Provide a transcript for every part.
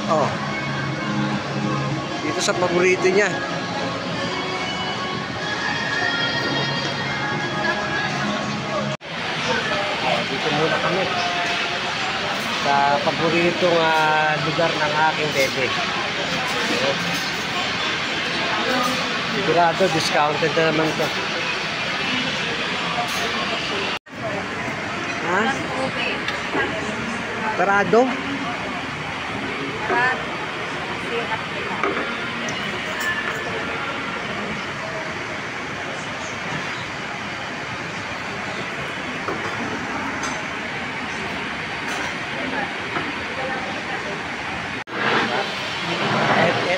Oh. Dito sa paborito niya. Dito muna kami sa paboritong lugar ng aking bebe. Sigurado discounted na naman to. Ha? Parado?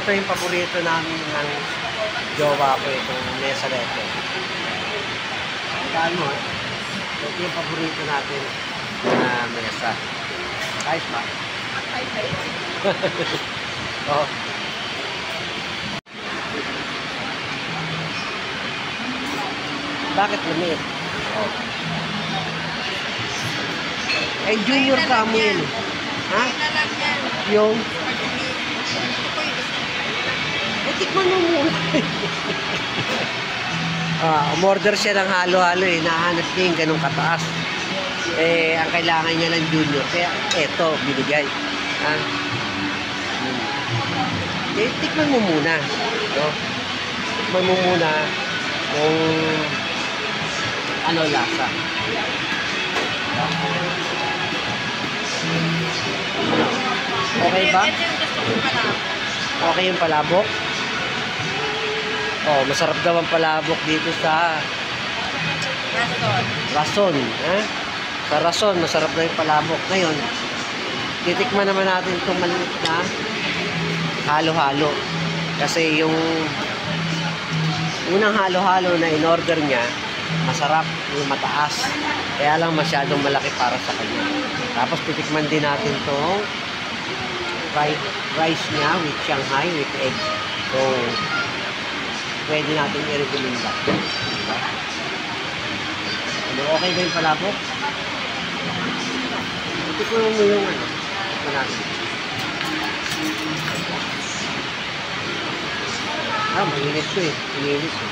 Ito yung paborito namin ng jowa ko, itong mesa reto. Ano, ito yung paborito natin na mesa. Ayos ba? Oh. Bakit lamig? Oh. Ay, junior ka mo yun. Ha? Yung? Tikman mo muna. Umorder siya ng halo-halo eh. Nahanap niya yung ganun kataas. Eh, ang kailangan niya ng junior. Kaya, eto, binigay. Eh, tikman mo muna. No? Tikman mo muna kung ano lasa. Okay ba? Okay yung palabok? Oh, masarap daw ang palabok dito sa Rason. Sa Rason, masarap daw yung palabok. Ngayon, titikman naman natin itong maliit na halo-halo. Kasi yung unang halo-halo na in-order niya, masarap, yung mataas. Kaya lang masyadong malaki para sa kanya. Tapos titikman din natin itong fried rice niya with Shanghai with egg. So, pwede natin i-recommenda. Diba? Ano, okay ba yung palabok? Tikman mo yung ano. Tikman natin. Mainit ko eh. Mainit ko.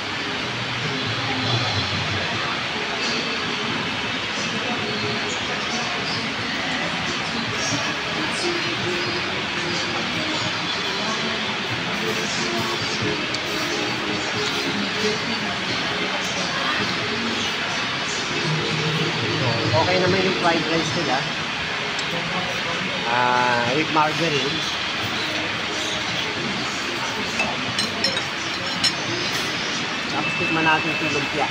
Okay naman yung fried rice nila with margarine. Tapos tikman natin yung lumpia.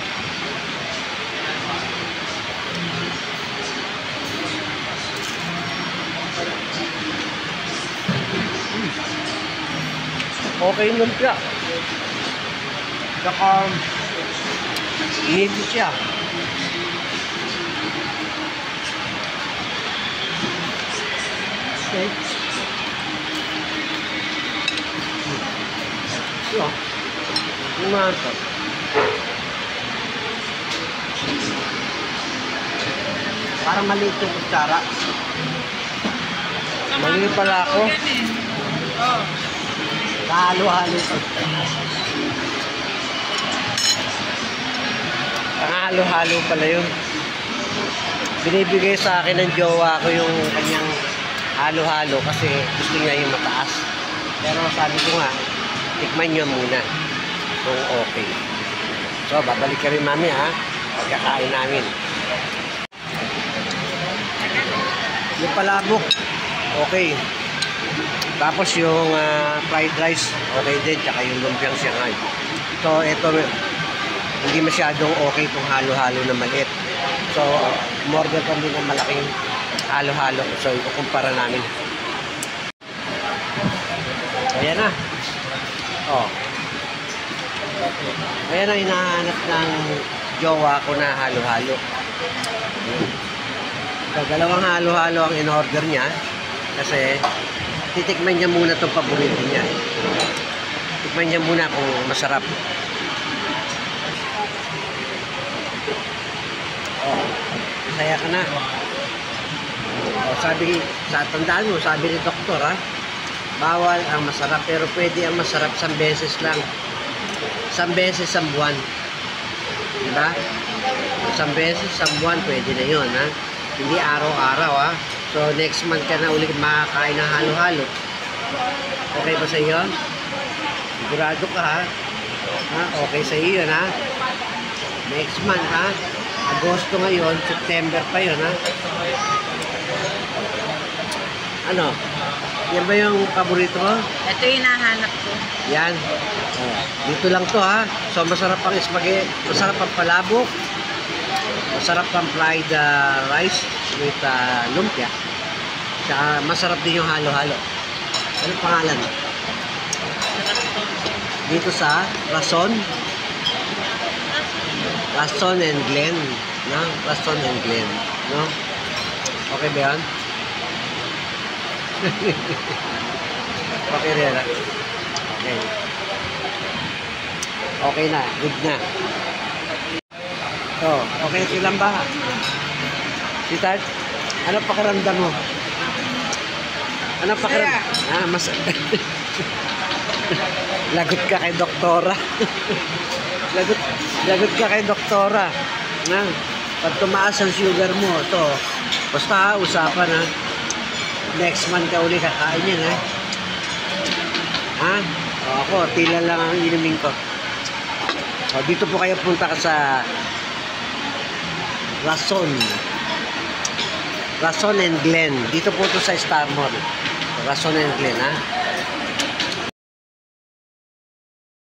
Okay yung lumpia. Saka inipit siya. Okay. So, umantok. Parang maliit yung kutsara. Mali pala ako. Halo-halo pa. Halo-halo pala yun. Binibigay sa akin ng jowa ko yung kanyang halo-halo kasi gusto niya yung mataas. Pero sabi ko nga, tikman nyo muna kung okay. So, babalik ka rin mami ha, pagkakain namin. Yung palabok, okay. Tapos yung fried rice, okay din. Tsaka yung lumpiang Shanghai. So, ito, hindi masyadong okay itong halo-halo na maliit. So, umorder kami ng malaking halo-halo. So, ikukumpara namin. Ayan na. Oh. Ayan na, hinahanap ng jowa ko na halo-halo. So, dalawang halo-halo ang in-order niya. Kasi, titikman niya muna itong paborito niya. Tikman niya muna kung masarap. Oh, masaya ka na. Oh, sabi, sa tandaan mo, sabi ni doktor ha, Bawal ang masarap, pero pwede ang masarap 1 beses lang. 1 beses sa buwan. Diba? 1 beses sa buwan, pwede na yun, ha? Hindi araw-araw, ha? So, next month ka na ulit makakain ng halo-halo. Okay ba sa iyo? Sigurado ka, ha? Okay sa iyo, ha? Next month, ha? Agosto ngayon, September pa yun, ha? Ano? Yan ba yung paborito ko? Ito yung hinahanap ko. Yan. Oh, dito lang to, ha? So, masarap ang spaghetti, masarap ang palabok, masarap ang fried rice with lumpia. Tsaka masarap din yung halo-halo. Anong pangalan? Dito sa Rason. Rason and Glen. No? Rason and Glen. No? Okay ba yan? Okay rin. Okay. Okay na. Good na. So, okay silang ba? Sweetheart, ano pakiramdam mo? Ano pakiramdam? Mas... Lagot ka kay doktora. Lagot ka kay doktora. Pag tumaas ang sugar mo, ito. Basta usapan, ha? Next month ka uli kakain yan, ha? Ha? O, ako, tila lang ang inumin ko. O, dito po kayo punta ka sa Rason and Glen. Dito po ito sa Star Mall. Rason and Glen, ha?